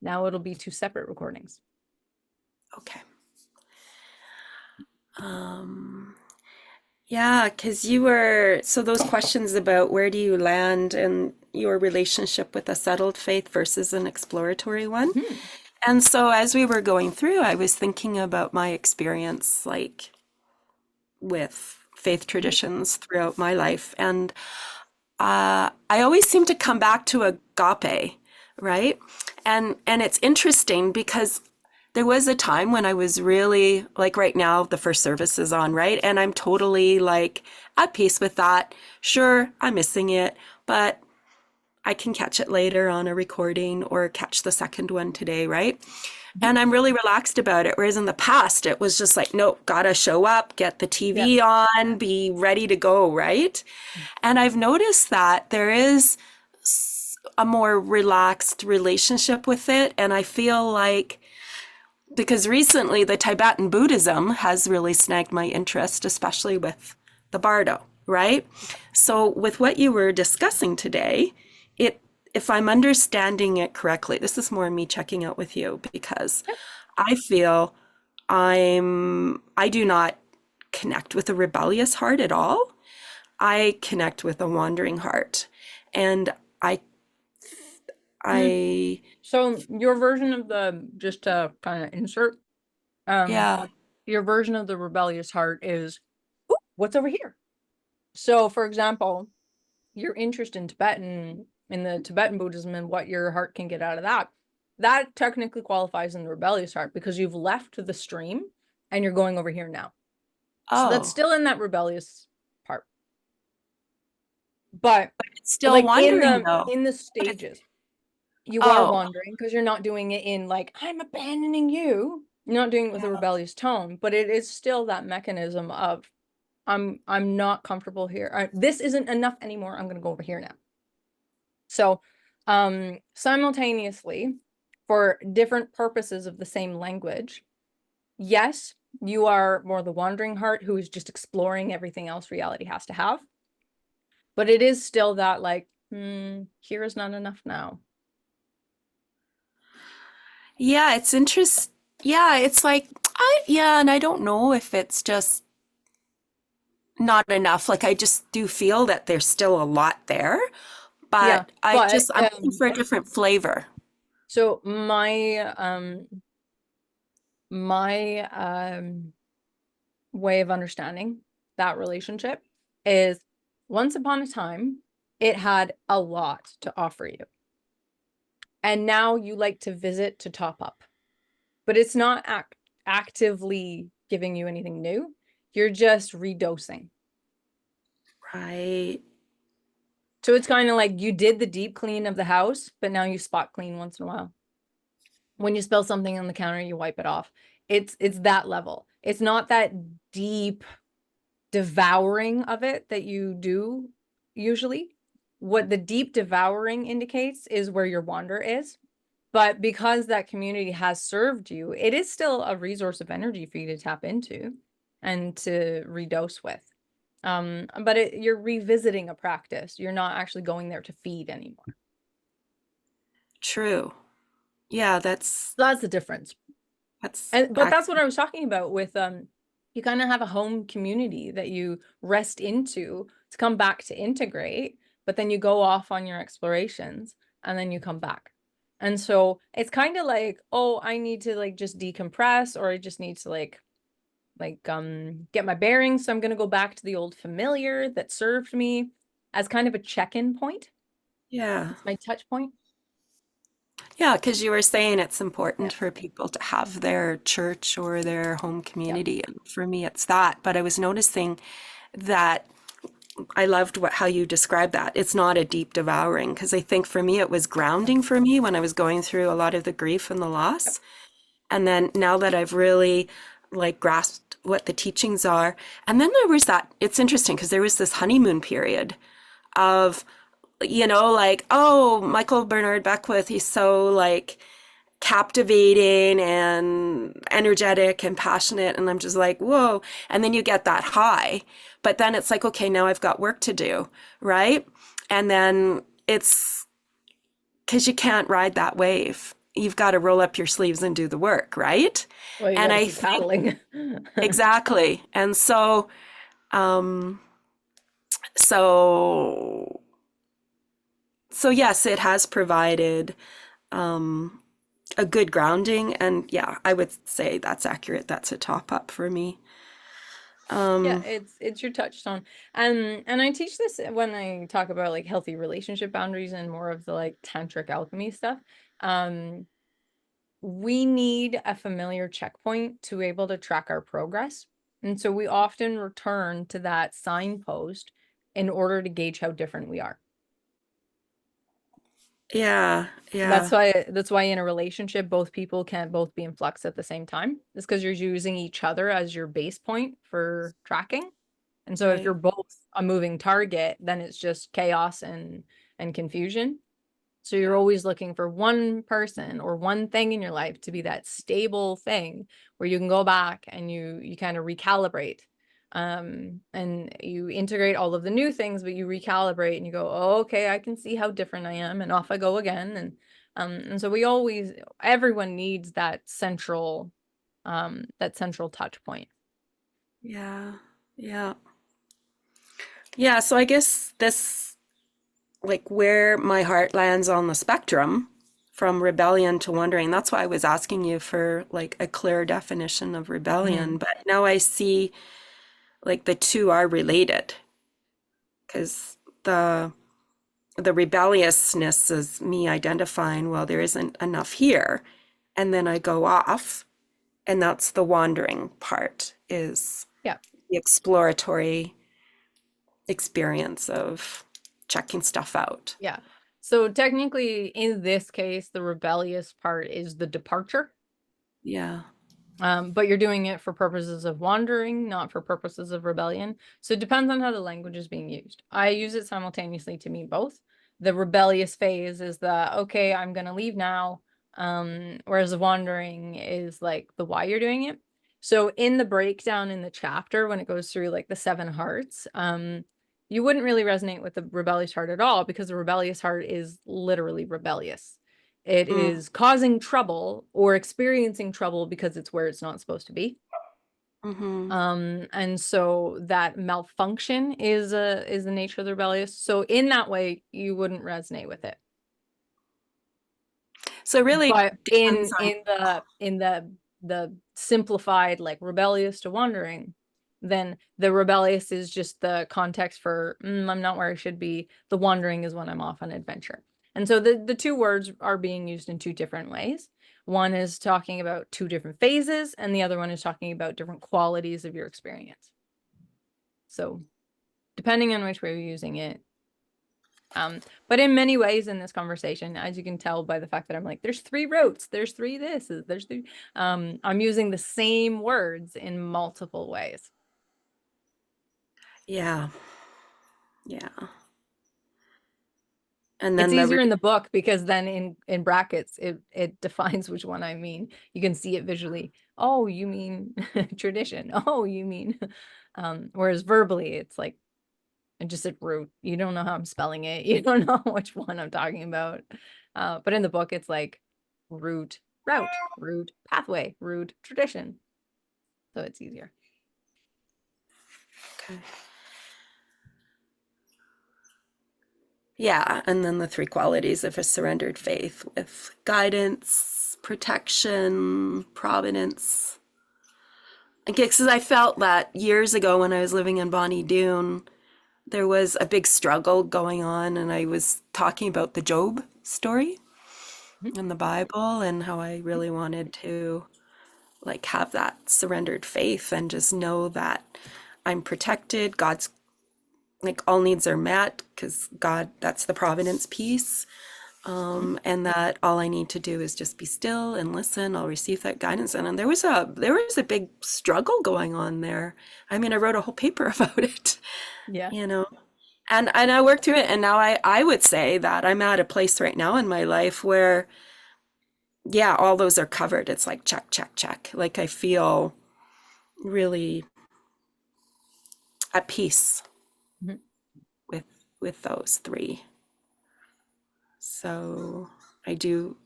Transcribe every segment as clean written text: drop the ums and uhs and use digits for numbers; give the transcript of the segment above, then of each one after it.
Now it'll be two separate recordings. Okay. Yeah, because so those questions about where do you land and your relationship with a settled faith versus an exploratory one. Hmm. And so as we were going through, I was thinking about my experience, like with faith traditions throughout my life. And I always seem to come back to agape, right? And it's interesting because there was a time when I was really like right now the first service is on, right? And I'm totally like at peace with that. Sure, I'm missing it, but I can catch it later on a recording or catch the second one today, right? Mhm. And I'm really relaxed about it. Whereas in the past, it was just like, nope, gotta show up, get the Yeah. TV on, be ready to go, right? And I've noticed that there is a more relaxed relationship with it. And I feel like, because recently the Tibetan Buddhism has really snagged my interest, especially with the Bardo, right? So with what you were discussing today, it if I'm understanding it correctly, this is more me checking out with you because Yep. I feel I do not connect with a rebellious heart at all. I connect with a wandering heart. And I Mm. I So your version of just to kind of insert, um, yeah. your version of the rebellious heart is, "Ooh, what's over here?" So, for example, your interest in the Tibetan Buddhism and what your heart can get out of that, that technically qualifies in the rebellious heart because you've left the stream and you're going over here now. So that's Oh, still in that rebellious part. But it's still like wandering though. in the But it's stages, you are oh, wandering because you're not doing it in like, I'm abandoning you. You're not doing it with a yeah. rebellious tone, but it is still that mechanism of I'm not comfortable here. This isn't enough anymore. I'm gonna go over here now. So simultaneously, for different purposes of the same language, yes, you are more the wandering heart who is just exploring everything else reality has to have. But it is still that like, here is not enough now. Yeah, it's interest. Yeah, it's like yeah, and I don't know if it's just not enough. Like I just do feel that there's still a lot there, Yeah, but but I'm looking for a different flavor. so my way of understanding that relationship is once upon a time it had a lot to offer you. And now you like to visit to top up. But it's not actively giving you anything new. You're just redosing. Right. So it's kind of like you did the deep clean of the house, but now you spot clean once in a while. When you spill something on the counter, you wipe it off. It's that level. It's not that deep devouring of it that you do usually. What the deep devouring indicates is where your wander is. But because that community has served you, it is still a resource of energy for you to tap into and to redose with. But you're revisiting a practice. You're not actually going there to feed anymore. True. Yeah, So that's the difference. that's But that's what accurate. I was talking about with you kind of have a home community that you rest into to come back to integrate, but then you go off on your explorations and then you come back. And so it's kind of like, oh, I need to like just decompress or I just need to get my bearings. So I'm gonna go back to the old familiar that served me as kind of a check-in point. Yeah. It's my touch point. Yeah, because you were saying it's Yeah. important for people to have their church or their home Yeah. community. And for me, it's that. But I was noticing that I loved how you described that. It's not a deep devouring because I think for me it was grounding for me when I was going through a lot of the grief and the Yep. loss. And then now that I've really like grasped what the teachings are, and then there was that, it's interesting because there was this honeymoon period of, like, oh, Michael Bernard Beckwith, he's so like captivating and energetic and passionate. And I'm just like, whoa. And then you get that high. But then it's like, okay, now I've got work to do, right? And then it's because you can't ride that wave. you've got to roll up your sleeves and do the work, right? Well, you got And to I keep think paddling. exactly. And um, so, so yes, it has provided um, a good grounding, and yeah, I would say that's accurate. That's a top up for me. Yeah, Um, it's your touchstone. And I teach this when I talk about like healthy relationship boundaries and more of the like tantric alchemy stuff. Um, we need a familiar checkpoint to be able to track our progress. And so we often return to that signpost in order to gauge how different we are. yeah, That's yeah, why in a relationship, both people can't both be in flux at the same time. It's because you're using each other as your base point for tracking. And so if you're right. both a moving target, then it's just chaos and confusion. So you're always looking for one person or one thing in your life to be that stable thing where you can go back and you kind of recalibrate. And you integrate all of the new things, but you recalibrate and you go, oh, okay, I can see how different I am, and off I go again. And so everyone needs that central touch point. Yeah, yeah, yeah. So I guess this, like where my heart lands on the spectrum from rebellion to wondering, that's why I was asking you for like a clear definition of rebellion. Mhm. But now I see like the two are related because the the rebelliousness is me identifying, well, there isn't enough here. And then I go off, and that's the wandering part, is Yeah. the exploratory experience of checking stuff out. Yeah. So technically, in this case, the rebellious part is the departure. Yeah. But you're doing it for purposes of wandering, not for purposes of rebellion. So it depends on how the language is being used. I use it simultaneously to mean both. The rebellious phase is the, okay, I'm gonna leave now. Whereas the wandering is like the why you're doing it. So in the breakdown in the chapter, when it goes through like the seven hearts, you wouldn't really resonate with the rebellious heart at all because the rebellious heart is literally rebellious. It Mm, is causing trouble or experiencing trouble because it's where it's not supposed to be. hmm. And so that malfunction is the nature of the rebellious. So in that way, you wouldn't resonate with it. So it really But depends on, in the simplified like rebellious to wandering, then the rebellious is just the context for I'm not where I should be. The wandering is when I'm off on adventure. And so the two words are being used in two different ways. One is talking about two different phases, and the other one is talking about different qualities of your experience. So depending on which way you're using it, but in many ways in this conversation, as you can tell by the fact that I'm like, there's three routes, there's three this, there's three, I'm using the same words in multiple ways. yeah, yeah. And It's then the, easier in the book because then in brackets it defines which one I mean. You can see it visually. Oh, you mean tradition. Oh, you mean whereas verbally it's like I just said root. You don't know how I'm spelling it. You don't know which one I'm talking about. But in the book, it's like route, pathway, route, tradition. So it's easier. okay. Yeah, and then the three qualities of a surrendered faith with guidance, protection, providence. Because I felt that years ago when I was living in Bonnie Doon, there was a big struggle going on, and I was talking about the Job story Mhm. in the Bible and how I really wanted to like have that surrendered faith and just know that I'm protected. God's like all needs are met because God, that's the providence piece. And that all I need to do is just be still and listen. I'll receive that guidance. And there was a big struggle going on there. I mean, I wrote a whole paper about it, Yeah. you know. And I worked through it, and now I would say that I'm at a place right now in my life where, yeah, all those are covered. It's like check, check, check. Like I feel really at peace Mhm. with with those three. So I do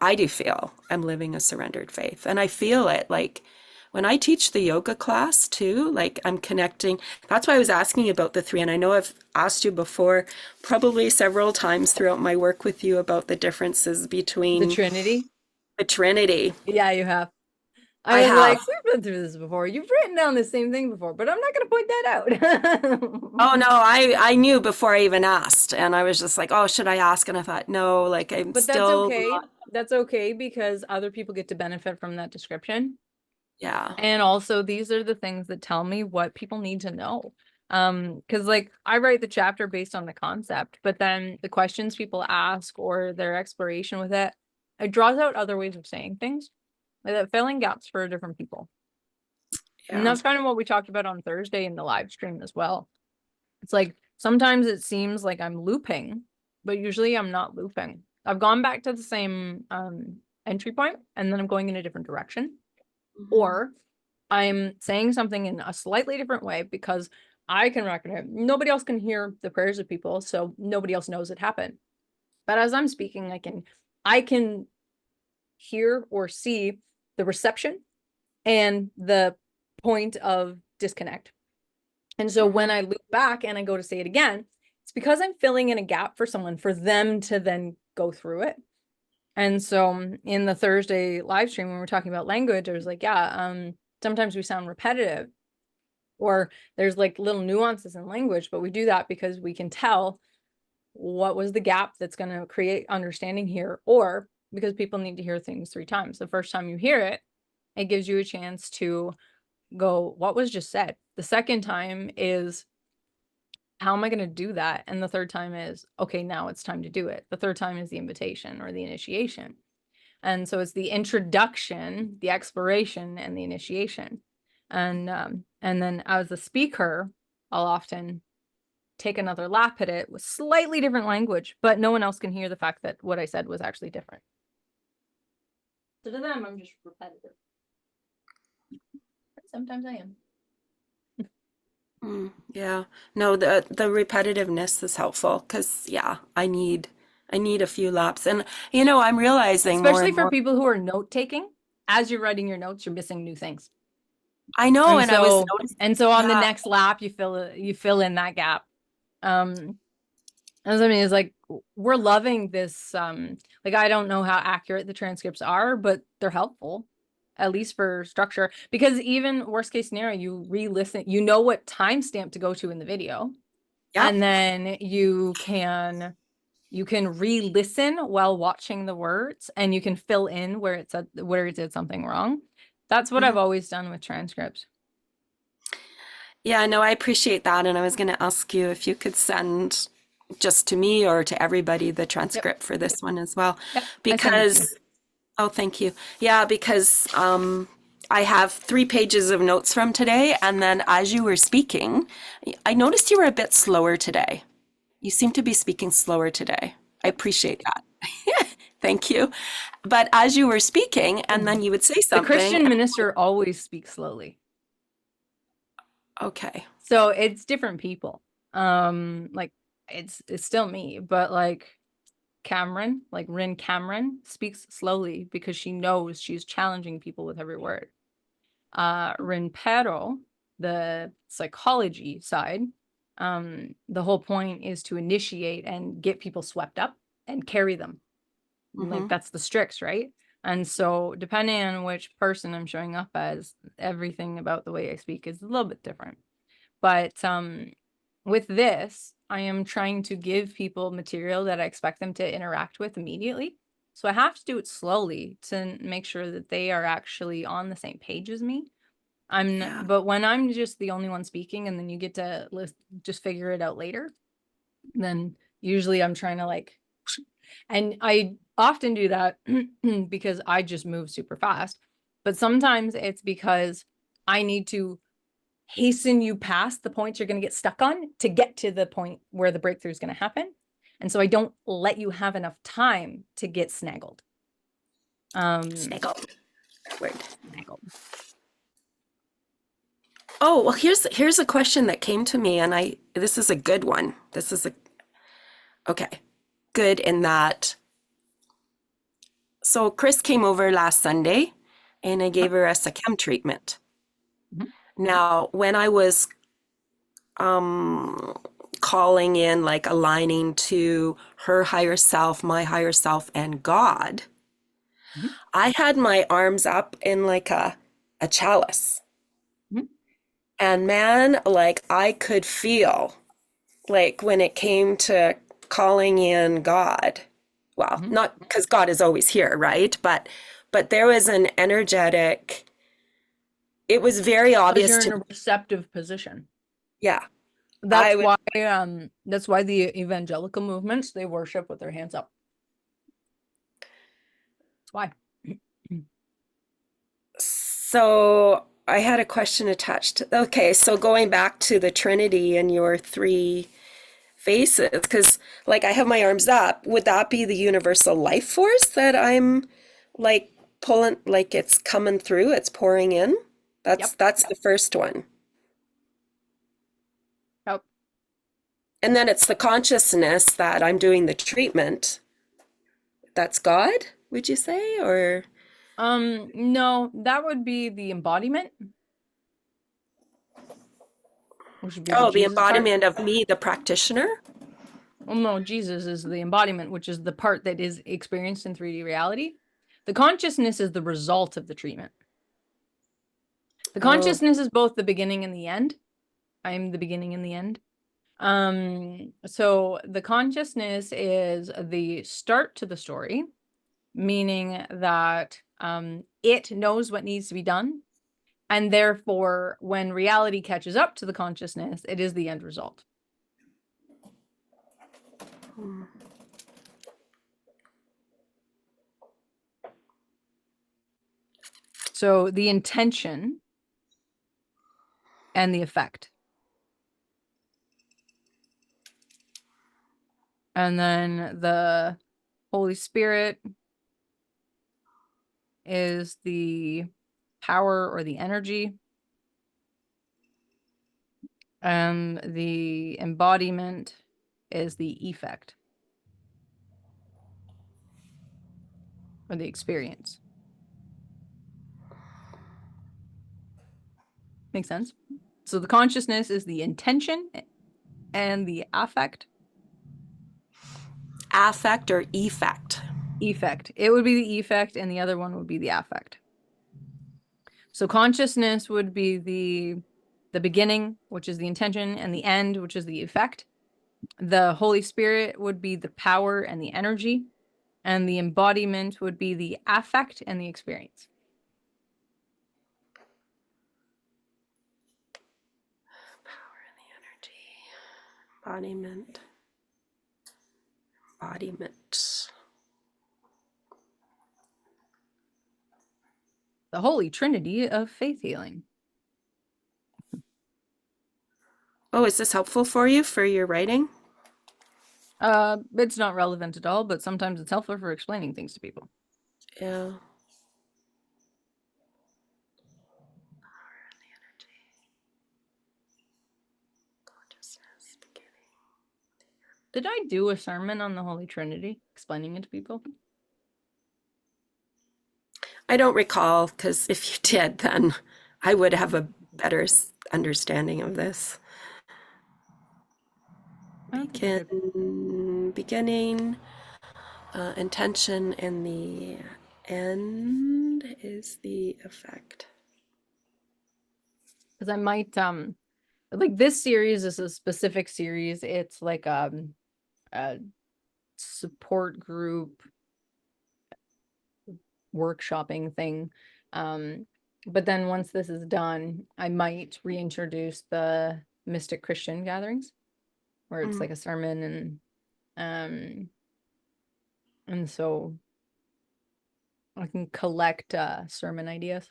I do feel I'm living a surrendered faith. And I feel it like when I teach the yoga class too, like I'm connecting. That's why I was asking about the three. And I know I've asked you before, probably several times throughout my work with you about the differences The between Trinity. the Trinity. Yeah, you have. I I was like, have. we've been through this before. You've written down the same thing before, but I'm not going to point that out. Oh no, I knew before I even asked. And I was just like, oh, should I ask? And I thought, no, like I'm But that's still okay. not. That's okay because other people get to benefit from that description. Yeah. And also, these are the things that tell me what people need to know. Because like I write the chapter based on the concept, but then the questions people ask or their exploration with it, it draws out other ways of saying things, like that filling gaps for different people. And Yeah. that's kind of what we talked about on Thursday in the live stream as well. It's like sometimes it seems like I'm looping, but usually I'm not looping. I've gone back to the same entry point and then I'm going in a different direction. Mhm. Or I'm saying something in a slightly different way because I can recognize nobody else can hear the prayers of people, so nobody else knows it happened. But as I'm speaking, I can hear or see the reception and the point of disconnect. And so when Mhm. I loop back and I go to say it again, it's because I'm filling in a gap for someone for them to then go through it. And so in the Thursday live stream, when we're talking about language, I was like, yeah, sometimes we sound repetitive or there's like little nuances in language, but we do that because we can tell what was the gap that's going to create understanding here, or because people need to hear things 3 times. The first time you hear it, it gives you a chance to go, what was just said? The second time is, how am I going to do that? And the third time is, okay, now it's time to do it. The third time is the invitation or the initiation. And so it's the introduction, the exploration, and the initiation. And then as a speaker, I'll often take another lap at it with slightly different language, but no one else can hear the fact that what I said was actually different. So to them, I'm just repetitive. Sometimes I am. Yeah. No, the repetitiveness is helpful because yeah, I need a few laps. And I'm realizing more Especially and for more. people who are note taking. As you're writing your notes, you're missing new things. I know, And and I was so noticing, and so on the yeah, next lap, you fill in that gap. Um, as I mean, it's like we're loving this. Like I don't know how accurate the transcripts are, but they're helpful, at least for structure. Because even worst case scenario, you re-listen, you know what timestamp to go to in the video, yeah. and then you can re-listen while watching the words, and you can fill in where it did something wrong. That's what Mhm. I've always done with transcripts. Yeah, no, I appreciate that. And I was going to ask you if you could send just to me or to everybody the Yep, transcript for this one as well. yep. I send it to you. Because, oh, thank you. Yeah, because I have 3 pages of notes from today. And then as you were speaking, I noticed you were a bit slower today. You seem to be speaking slower today. I Yep. appreciate that. Thank you. But as you were speaking, and then you would say The something. Christian minister always speaks slowly. Okay. So it's different people. Like it's still me, but like Cameron, like Rin Cameron speaks slowly because she knows she's challenging people with every word. Rin Pero, the psychology side, the whole point is to initiate and get people swept up and carry them. Like Hmm. that's the Strix, right? And so depending on which person I'm showing up as, everything about the way I speak is a little bit different. But with this, I am trying to give people material that I expect them to interact with immediately. So I have to do it slowly to make sure that they are actually on the same page as me. Yeah. But when I'm just the only one speaking and then you get to just figure it out later, then usually I'm trying to like, and I often do that because I just move super fast. But sometimes it's because I need to hasten you past the points you're going to get stuck on to get to the point where the breakthrough is going to happen. And so I don't let you have enough time to get snaggled. Snaggle. Word. Snaggled. Oh, well, here's a question that came to me, and this is a good one. Okay, good in that So Chris came over last Sunday and I gave her a chem treatment. Mhm. Now, when I was um, calling in, like aligning to her higher self, my higher self, and God, Mhm. I had my arms up in like a chalice. Mhm. And man, like I could feel like when it came to calling in God, well, Mhm. not because God is always here, right? But there was an energetic, it was very Because obvious you're in to a receptive position. yeah, I That's was why the evangelical movements, they worship with their hands up. That's why. so I had a question attached to, okay, so going back to the Trinity and your three faces, because like I have my arms up, would that be the universal life force that I'm like pulling, like it's coming through, it's pouring in? That's Yep. that's the first one. Yep. And then it's the consciousness that I'm doing the treatment. That's God, would you say? Or No, that would be the embodiment, which would be the oh, the Jesus part. embodiment of me, the practitioner? Well, no, Jesus is the embodiment, which is the part that is experienced in 3D reality. The consciousness is the result of the treatment. The Oh, consciousness is both the beginning and the end. I'm the beginning and the end. So the consciousness is the start to the story, meaning that it knows what needs to be done. And therefore, when reality catches up to the consciousness, it is the end result. So the intention and the effect. And then the Holy Spirit is the power or the energy. And the embodiment is the effect or the experience. Makes sense? So the consciousness is the intention and the affect. affect or effect? Effect. It would be the effect, and the other one would be the affect. So consciousness would be the beginning, which is the intention, and the end, which is the effect. The Holy Spirit would be the power and the energy, and the embodiment would be the affect and the experience. Power and the energy. Embodiment. Embodiment. The Holy Trinity of faith healing. Oh, is this helpful for you for your writing? It's not relevant at all, but sometimes it's helpful for explaining things to people. Yeah. Consciousness beginning. Did I do a sermon on the Holy Trinity, explaining it to people? I don't recall, because if you did, then I would have a better understanding of this. I don't think I did. Beginning, intention, and the end is the effect. Because I might like this series is a specific series. It's like a support group workshopping thing. But then once this is done, I might reintroduce the Mystic Christian gatherings where it's Mm. like a sermon and so I can collect sermon ideas,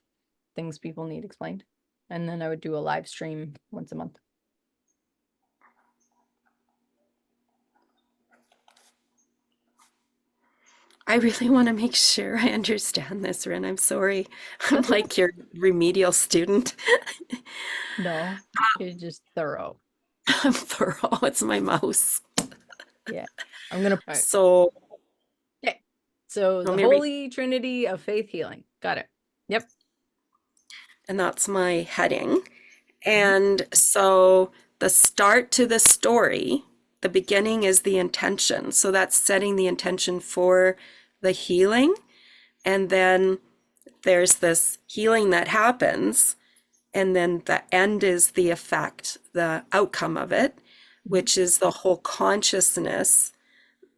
things people need explained. And then I would do a live stream once a month. I really want to make sure I understand this, Rin. I'm sorry. I'm That's okay. like your remedial student. No, you're just thorough. I'm thorough. It's my mouse. Yeah. I'm gonna. All right. So, Okay. So Let the me read. Holy Trinity of Faith Healing. Got it. Yep. And that's my heading. Mhm. And so the start to the story, the beginning is the intention. So that's setting the intention for the healing. And then there's this healing that happens. And then the end is the effect, the outcome of it, Mhm. which is the whole consciousness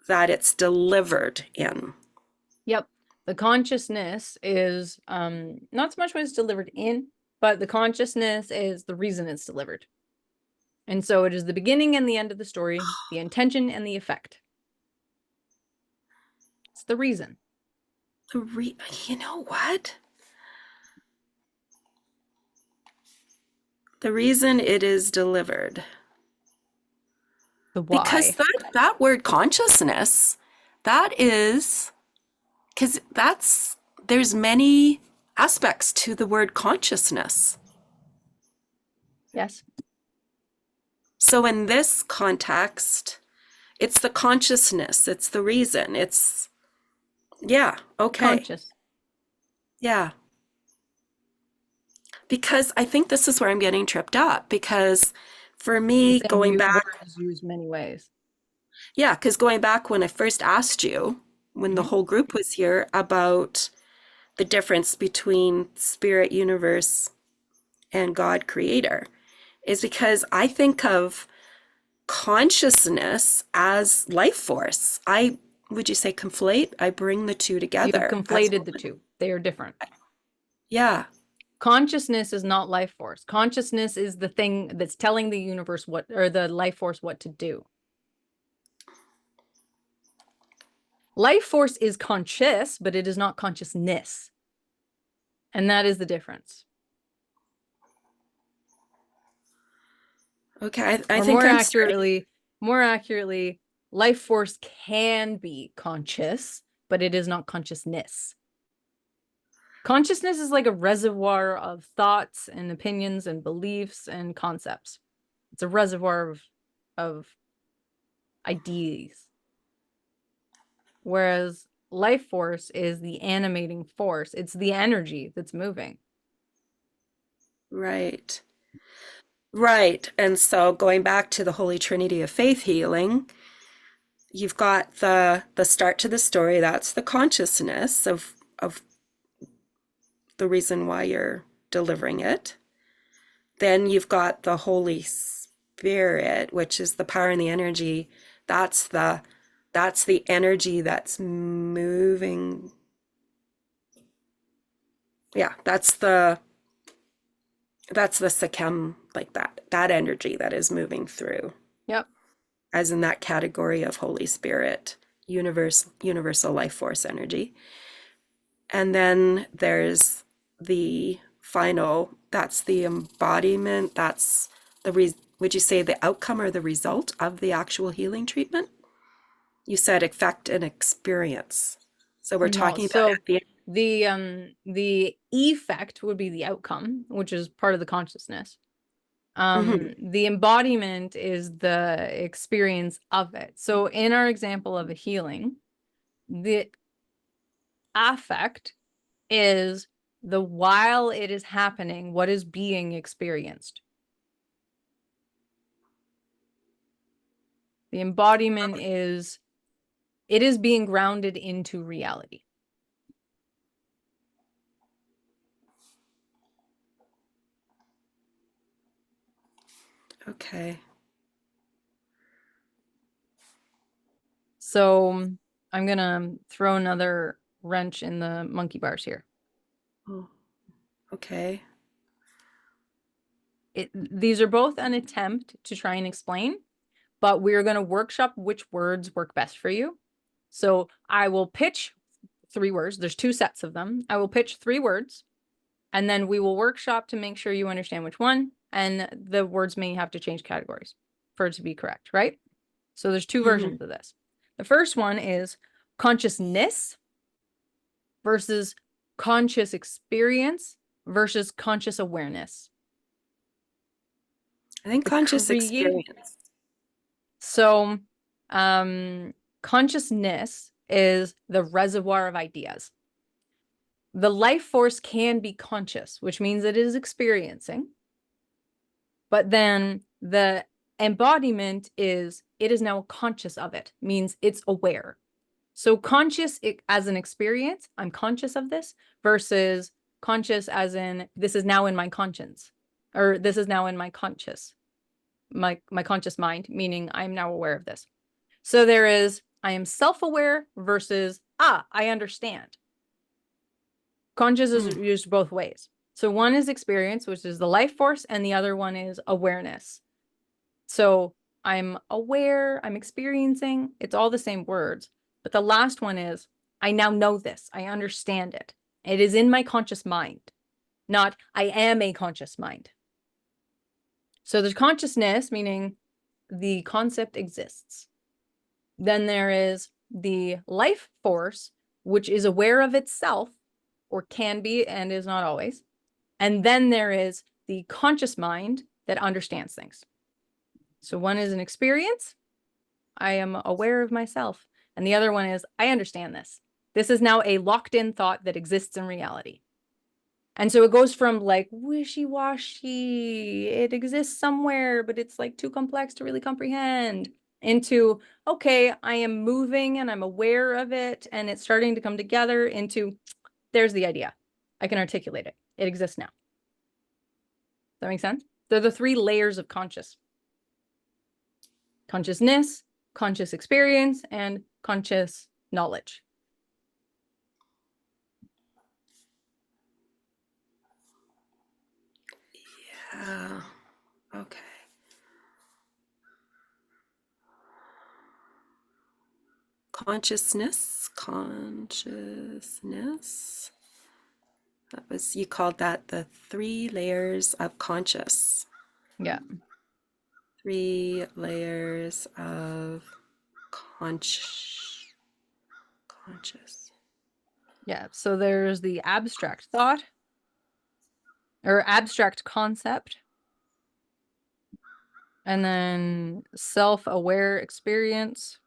that it's delivered in. Yep. The consciousness is not so much what it's delivered in, but the consciousness is the reason it's delivered. And so it is the beginning and the end of the story, the intention and the effect. It's the reason. You know what? The reason it is delivered. The Because why. that word consciousness, that is, because there's many aspects to the word consciousness. Yes. So in this context, it's the consciousness, it's the reason, yeah, okay, Conscious. yeah. Because I think this is where I'm getting tripped up because for The me, same going back, word is used many ways. yeah, because going back when I first asked you, when the Mhm. whole group was here, about the difference between spirit universe and God creator, is because I think of consciousness as life force. Would you say conflate? I bring the two You've together as, conflated the two. They are different. yeah, Consciousness is not life force. Consciousness is the thing that's telling the universe what, or the life force what to do. Life force is conscious, but it is not consciousness. And that is the difference. okay. I Or think I'm starting. more accurately, life force can be conscious, but it is not consciousness. Consciousness is like a reservoir of thoughts and opinions and beliefs and concepts. It's a reservoir of ideas. Whereas life force is the animating force. It's the energy that's moving. Right. Right. And so going back to the Holy Trinity of faith healing, you've got the start to the story, that's the consciousness of the reason why you're delivering it. Then you've got the Holy Spirit, which is the power and the energy. That's the energy that's moving. Yeah, that's the Sekhem, like that energy that is moving through, Yep. as in that category of Holy Spirit, universal life force energy. And then there's the final, that's the embodiment, that's would you say the outcome or the result of the actual healing treatment? You said effect and experience. So we're No, talking about so at the end. the effect would be the outcome, which is part of the consciousness. Mhm. The embodiment is the experience of it. So in our example of a healing, the affect is the while it is happening, what is being experienced. The embodiment is it is being grounded into reality. Okay. So I'm gonna throw another wrench in the monkey bars here. Oh, okay. These are both an attempt to try and explain, but we're going to workshop which words work best for you. So I will pitch 3 words. There's 2 sets of them. I will pitch 3 words, and then we will workshop to make sure you understand which one, and the words may have to change categories for it to be correct, right? So there's 2 Mhm. versions of this. The first one is consciousness versus conscious experience versus conscious awareness. I think The conscious create experience. So, um, consciousness is the reservoir of ideas. The life force can be conscious, which means it is experiencing. But then the embodiment is, it is now conscious of it, means it's aware. So conscious as an experience, I'm conscious of this, versus conscious as in, this is now in my conscience, or this is now in my conscious, my conscious mind, meaning I'm now aware of this. So there is, I am self-aware versus, I understand. Conscious is used both ways. So one is experience, which is the life force, and the other one is awareness. So I'm aware, I'm experiencing, it's all the same words. But the last one is, I now know this, I understand it. It is in my conscious mind, not I am a conscious mind. So there's consciousness, meaning the concept exists. Then there is the life force, which is aware of itself, or can be and is not always. And then there is the conscious mind that understands things. So one is an experience, I am aware of myself. And the other one is, I understand this. This is now a locked in thought that exists in reality. And so it goes from like wishy-washy, it exists somewhere, but it's like too complex to really comprehend, into, okay, I am moving and I'm aware of it and it's starting to come together, into, there's the idea. I can articulate it. It exists now. Does that make sense? They're the 3 layers of consciousness, conscious experience, and conscious knowledge. Yeah. Okay. Consciousness. That was, you called that the 3 layers of conscious. Yeah. 3 layers of conscious. Yeah. So there's the abstract thought or abstract concept, and then self-aware experience,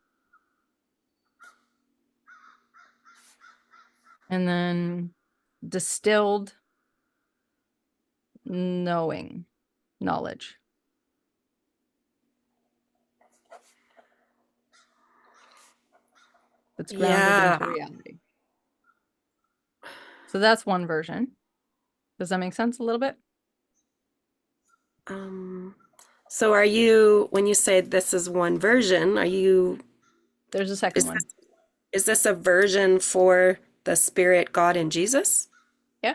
and then distilled knowledge. That's grounded into reality. So that's one version. Does that make sense a little bit? So are you, when you say this is one version, are you, There's a second one. is this a version for the Spirit, God, and Jesus? Yeah.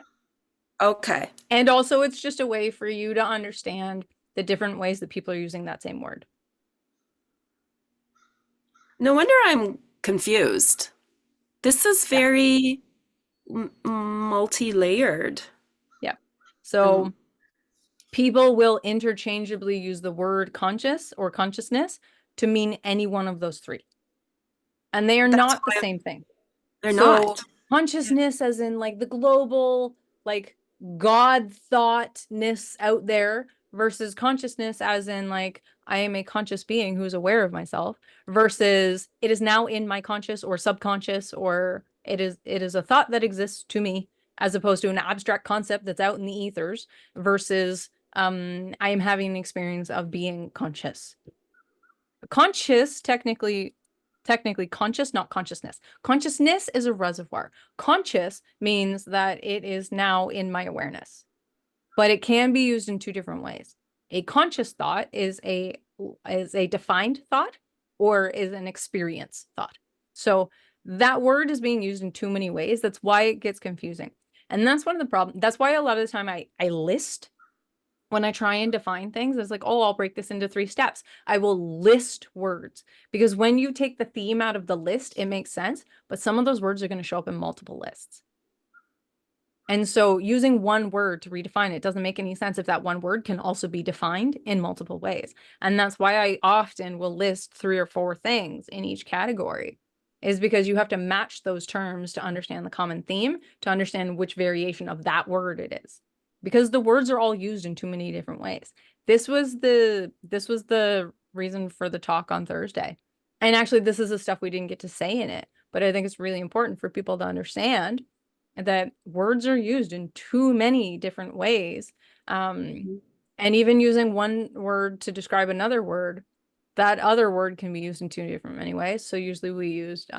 Okay. And also it's just a way for you to understand the different ways that people are using that same word. No wonder I'm confused. This is very multi-layered. Yeah. So people will interchangeably use the word conscious or consciousness to mean any one of those 3. And they are not the same thing. They're not. Consciousness as in like the global, like God thoughtness out there, versus consciousness as in like I am a conscious being who's aware of myself, versus it is now in my conscious or subconscious, or it is a thought that exists to me, as opposed to an abstract concept that's out in the ethers, versus I am having an experience of being conscious. Conscious, technically conscious, not consciousness. Consciousness is a reservoir. Conscious means that it is now in my awareness, but it can be used in 2 different ways. A conscious thought is a defined thought, or is an experience thought. So that word is being used in too many ways. That's why it gets confusing. And that's one of the problems. That's why a lot of the time I list when I try and define things. It's like, oh, I'll break this into 3 steps. I will list words, because when you take the theme out of the list, it makes sense. But some of those words are going to show up in multiple lists. And so using one word to redefine it doesn't make any sense if that one word can also be defined in multiple ways. And that's why I often will list 3 or 4 things in each category, is because you have to match those terms to understand the common theme, to understand which variation of that word it is, because the words are all used in too many different ways. This was the reason for the talk on Thursday. And actually, this is the stuff we didn't get to say in it, but I think it's really important for people to understand that words are used in too many different ways. And even using one word to describe another word, that other word can be used in two different many ways. So usually we used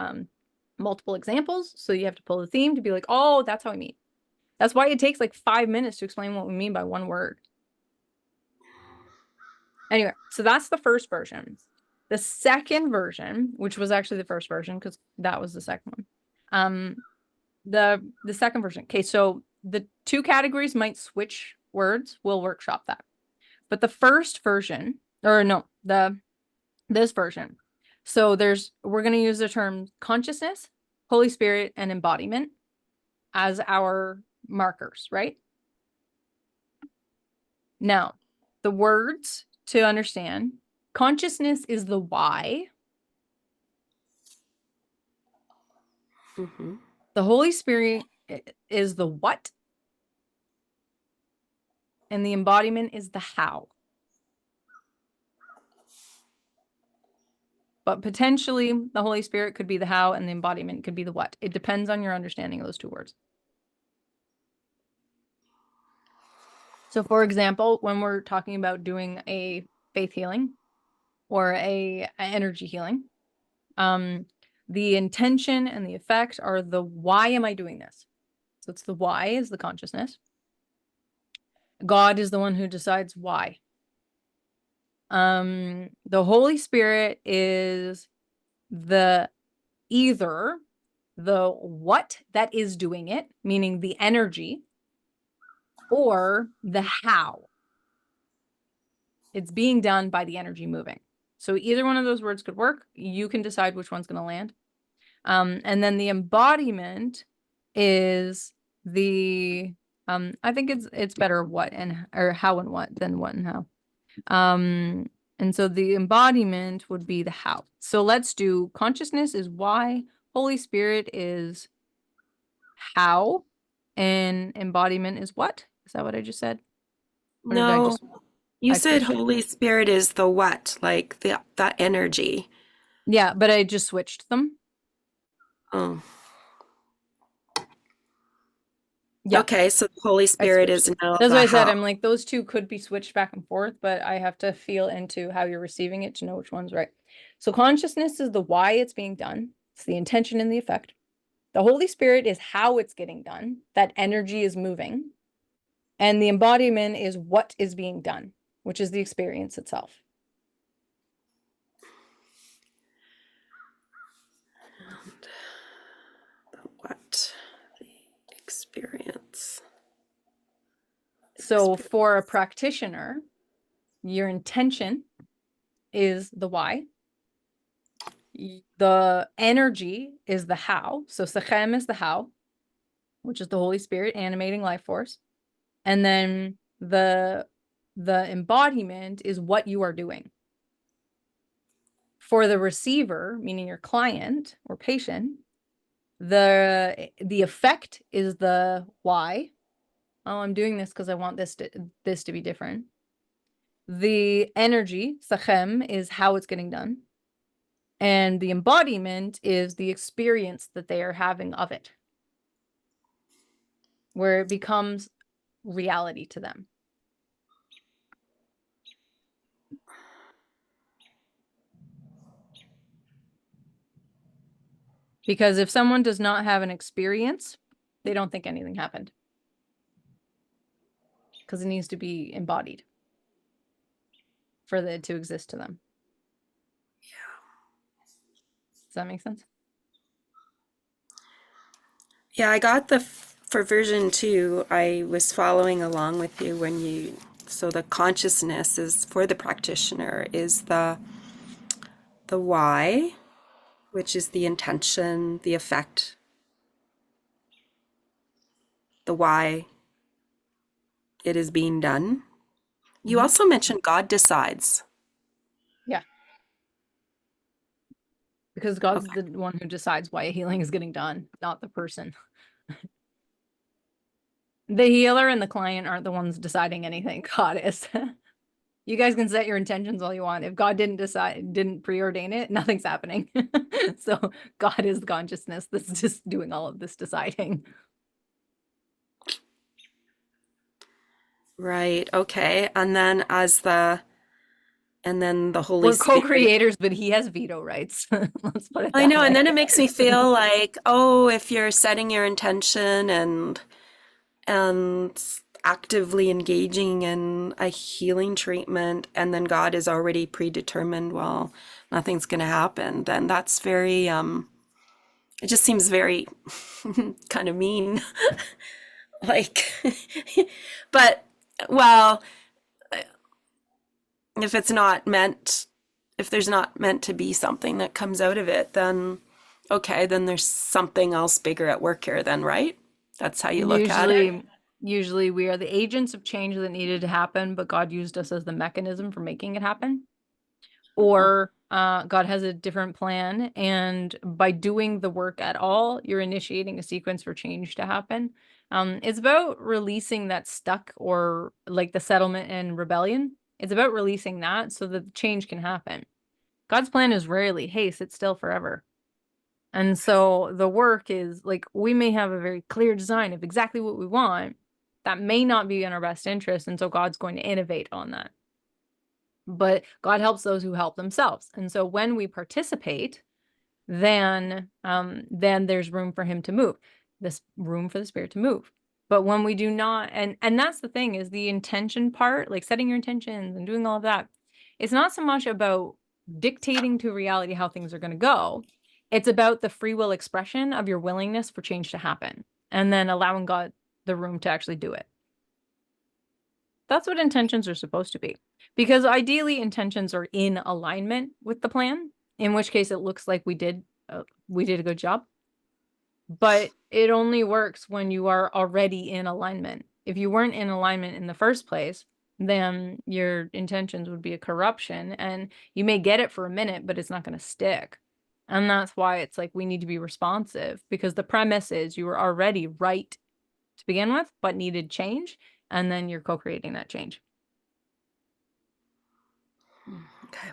multiple examples. So you have to pull the theme to be like, oh, that's how I mean. That's why it takes like 5 minutes to explain what we mean by one word. Anyway, so that's the first version. The second version, which was actually the first version because that was the second one. The second version. Okay, so the two categories might switch words. We'll workshop that. But the first version, or no, this version. So we're going to use the term consciousness, Holy Spirit, and embodiment as our markers, right? Now, the words to understand, consciousness is the why. The Holy Spirit is the what. And the embodiment is the how. But potentially the Holy Spirit could be the how and the embodiment could be the what. It depends on your understanding of those two words. So for example, when we're talking about doing a faith healing or a energy healing, the intention and the effect are the why am I doing this? So it's the why is the consciousness. God is the one who decides why. The Holy Spirit is the either the what that is doing it, meaning the energy, or the how. It's being done by the energy moving. So either one of those words could work. You can decide which one's going to land. And then the embodiment is the I think it's better what and or how and what than what and how. And so the embodiment would be the how. So let's do consciousness is why, Holy Spirit is how, and embodiment is what? Is that what I just said? Or did No, you I said switched it? Holy Spirit is the what, like that energy. Yeah, but I just switched them. Oh, Yeah, okay. So the Holy I Spirit switched. is now That's the why I said how. I'm like those two could be switched back and forth, but I have to feel into how you're receiving it to know which one's right. So consciousness is the why it's being done. It's the intention and the effect. The Holy Spirit is how it's getting done. That energy is moving. And the embodiment is what is being done, which is the experience itself. What? The experience. So for a practitioner, your intention is the why. The energy is the how. So Sechem is the how, which is the Holy Spirit animating life force. And then the embodiment is what you are doing. For the receiver, meaning your client or patient, the effect is the why. Oh, I'm doing this because I want this to be different. The energy, sachem, is how it's getting done. And the embodiment is the experience that they are having of it, where it becomes reality to them. Because if someone does not have an experience, they don't think anything happened. Because it needs to be embodied for it to exist to them. Does that make sense? Yeah, I got for version 2, I was following along with you when so the consciousness is for the practitioner is the why, which is the intention, the effect, the why it is being done. You also mentioned God decides. Yeah. Because God's Okay. the one who decides why a healing is getting done, not the person. The healer and the client aren't the ones deciding anything. God is. You guys can set your intentions all you want. If God didn't preordain it, nothing's happening. So God is the consciousness that's just doing all of this deciding. Right. Okay. And then the Holy We're Spirit. co-creators, but he has veto rights. Let's put it I that know. And way. then it makes me feel like, oh, if you're setting your intention and actively engaging in a healing treatment, and then God is already predetermined, well, nothing's going to happen, then that's very, it just seems very kind of mean. Like, but, well, if it's not meant, if there's not meant to be something that comes out of it, then okay, then there's something else bigger at work here, then, right? That's how you look at it. Usually we are the agents of change that needed to happen, but God used us as the mechanism for making it happen. Or God has a different plan, and by doing the work at all, you're initiating a sequence for change to happen. It's about releasing that stuck, or like the settlement and rebellion. It's about releasing that so that change can happen. God's plan is rarely, hey, sit still forever. And so the work is like, we may have a very clear design of exactly what we want. That may not be in our best interest. And so God's going to innovate on that. But God helps those who help themselves. And so when we participate, then there's room for him to move, this room for the Spirit to move. But when we do not, and that's the thing, is the intention part, like setting your intentions and doing all of that. It's not so much about dictating to reality how things are going to go. It's about the free will expression of your willingness for change to happen, and then allowing God the room to actually do it. That's what intentions are supposed to be. Because ideally, intentions are in alignment with the plan, in which case it looks like we did a good job. But it only works when you are already in alignment. If you weren't in alignment in the first place, then your intentions would be a corruption, and you may get it for a minute, but it's not going to stick. And that's why it's like we need to be responsive, because the premise is you were already right to begin with, but needed change, and then you're co-creating that change. Okay.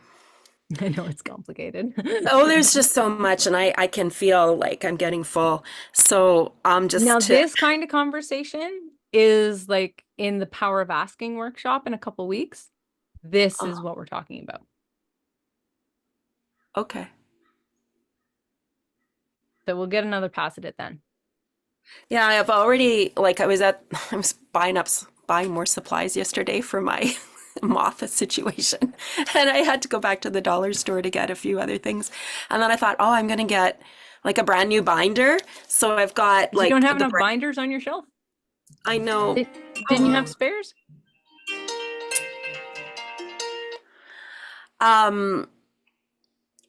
I know it's complicated. Oh, there's just so much, and I can feel like I'm getting full. So Now, just to this kind of conversation is like in the Power of Asking workshop in a couple weeks. This is what we're talking about. okay. So we'll get another pass at it then. Yeah, I was buying more supplies yesterday for my moth situation. And I had to go back to the dollar store to get a few other things. And then I thought, oh, I'm gonna get like a brand new binder. So I've got You don't like have enough binders on your shelf? I know. Didn't you have spares? Um,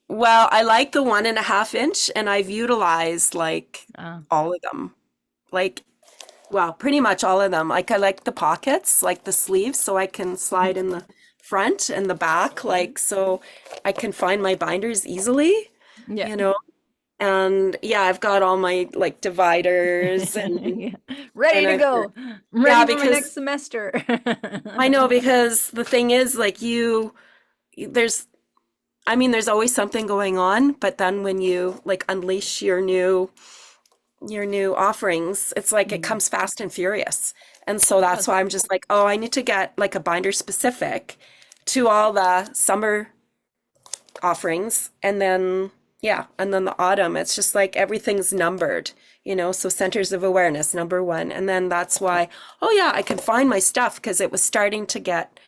well, I like the 1.5 inch, and I've utilized like Uh, all of them. Like, well, pretty much all of them. Like I like the pockets, like the sleeves, so I can slide in the front and the back, like so I can find my binders easily, yeah. you know. And yeah, I've got all my like dividers Yeah. Ready and to I've go. yeah, Ready for my next because semester. I know because the thing is like there's I mean there's always something going on, but then when you like unleash your new offerings, it's like it Mm, comes fast and furious. And so it that's does. why I'm just like, oh, I need to get like a binder specific to all the summer offerings. And then, yeah, and then the autumn, it's just like everything's numbered, so centers of awareness, number one. And then that's why, oh, yeah, I can find my stuff because it was starting to get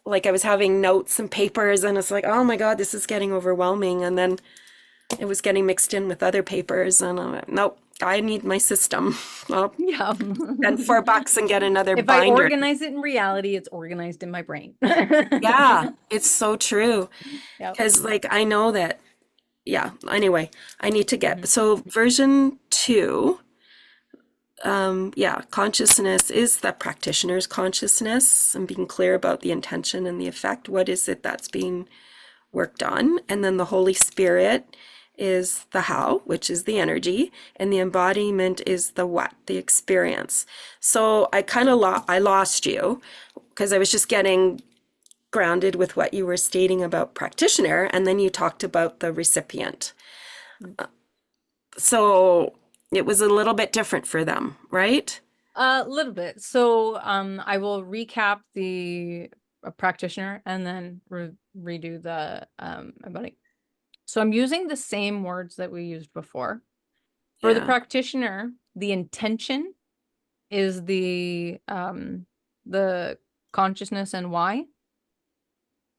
like I was having notes and papers, and it's like, oh my God, this is getting overwhelming. And then it was getting mixed in with other papers, and I'm like, nope, I need my system. Well, Yeah. spend $4 and get another If I binder. organize it in reality, it's organized in my brain. Yeah, it's so true. Yep. Because, like, I know that, yeah, anyway, I need to Mhm. get, so version 2, yeah, consciousness is the practitioner's consciousness and being clear about the intention and the effect. What is it that's being worked on? And then the Holy Spirit is the how, which is the energy, and the embodiment is the what, the experience. So I kind of I lost you because I was just getting grounded with what you were stating about practitioner, and then you talked about the recipient. Mm. So it was a little bit different for them, right? A little bit. So I will recap the practitioner and then redo the embody. So I'm using the same words that we used before. For the Yeah. practitioner, the intention is the consciousness and why,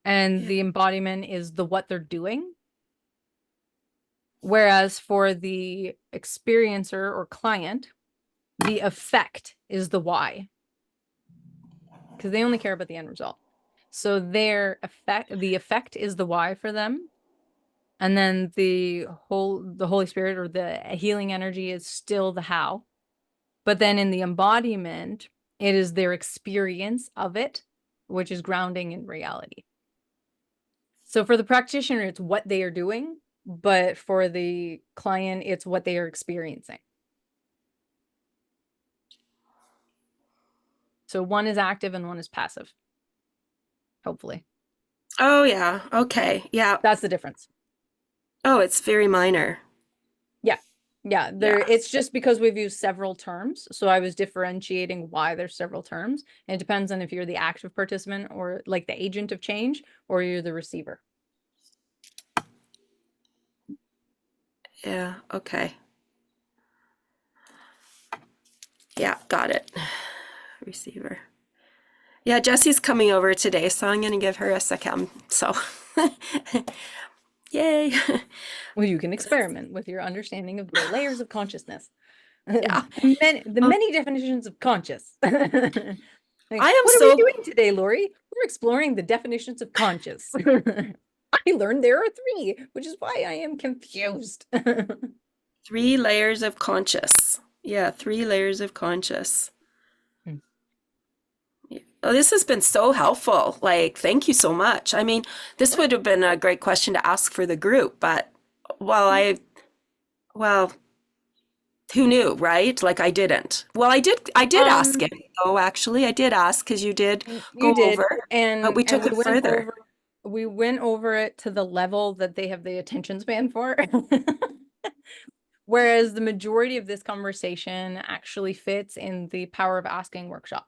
and Yeah. the embodiment is the what they're doing. Whereas for the experiencer or client, the effect is the why, because they only care about the end result. So the effect is the why for them. And then the Holy Spirit or the healing energy is still the how. But then in the embodiment, it is their experience of it, which is grounding in reality. So for the practitioner, it's what they are doing, but for the client, it's what they are experiencing. So one is active and one is passive, hopefully. Oh, yeah. Okay. Yeah. That's the difference. Oh, it's very minor. Yeah. Yeah, Yeah. it's just because we've used several terms. So I was differentiating why there's several terms. And it depends on if you're the active participant or like the agent of change or you're the receiver. Yeah. Okay. Yeah. Got it. Receiver. Yeah, Jessie's coming over today, so I'm going to give her a second. So, yay. Well, you can experiment with your understanding of the layers of consciousness. Yeah. The Um, many definitions of conscious. I Like, am what are we so doing today, Laurie? We're exploring the definitions of conscious. I learned there are three, which is why I am confused. 3 layers of conscious. Yeah, 3 layers of conscious. Yeah. Oh, this has been so helpful. Like, thank you so much. I mean, this would have been a great question to ask for the group, but well, well, who knew, right? Like I didn't. Well, I did ask Um, it though, actually. I did ask because you did you go did, over, but and we took it further. we went over it to the level that they have the attention span for. Whereas the majority of this conversation actually fits in the power of asking workshop.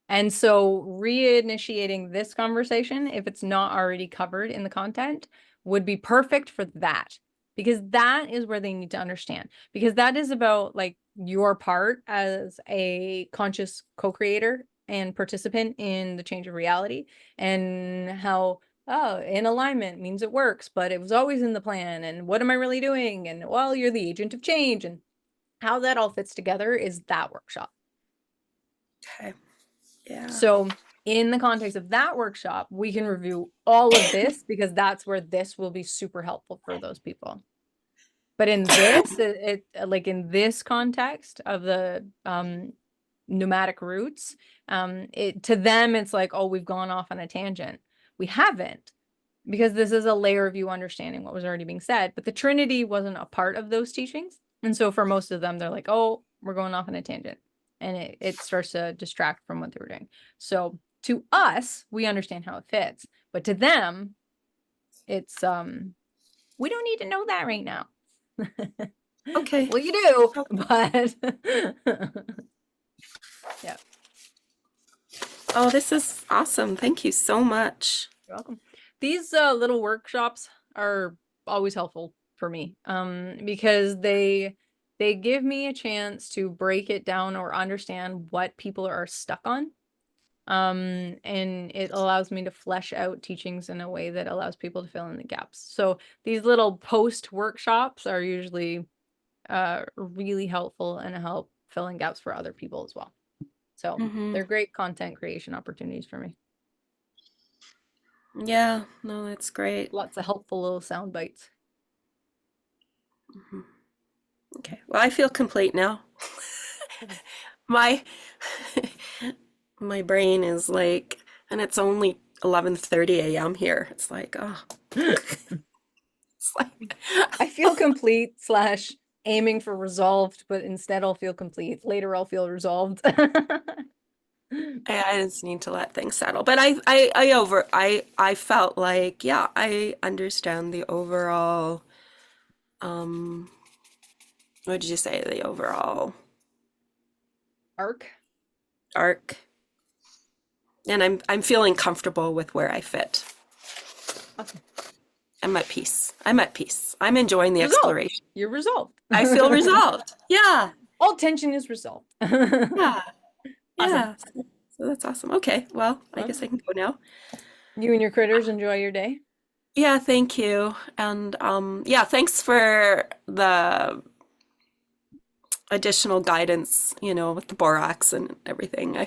And so reinitiating this conversation, if it's not already covered in the content, would be perfect for that. Because that is where they need to understand. Because that is about like your part as a conscious co-creator and participant in the change of reality, and how, oh, in alignment means it works, but it was always in the plan. And what am I really doing? And well, you're the agent of change. And how that all fits together is that workshop. Okay. Yeah. So in the context of that workshop, we can review all of this because that's where this will be super helpful for those people. But in this, like in this context of the nomadic routes, to them, it's like, oh, we've gone off on a tangent. We haven't, because this is a layer of you understanding what was already being said. But the Trinity wasn't a part of those teachings. And so for most of them, they're like, oh, we're going off on a tangent. And it starts to distract from what they were doing. So to us, we understand how it fits. But to them, it's we don't need to know that right now. Okay. Well, you do, but yeah, Oh, this is awesome. Thank you so much. you're welcome. These little workshops are always helpful for me because they give me a chance to break it down or understand what people are stuck on. And it allows me to flesh out teachings in a way that allows people to fill in the gaps. So these little post workshops are usually really helpful and help fill in gaps for other people as well. So Hmm. they're great content creation opportunities for me. Yeah, no, that's great. Lots of helpful little sound bites. Mhm. Okay. Well, I feel complete now. My my brain is like, and it's only 11:30 a.m. here. It's like, oh, it's like, I feel complete slash aiming for resolved, but instead I'll feel complete. Later I'll feel resolved. I just need to let things settle. But I felt like, yeah, I understand the overall, um, what did you say? The overall Arc. arc. And I'm feeling comfortable with where I fit. Awesome. I'm at peace. I'm at peace. I'm enjoying the Resolved. exploration. You're resolved. I feel resolved. Yeah. All tension is resolved. Yeah. Awesome. Yeah. So that's awesome. Okay. Well, I Well, guess I can go now. you and your critters enjoy your day. Yeah, thank you. And yeah, thanks for the additional guidance, with the borax and everything.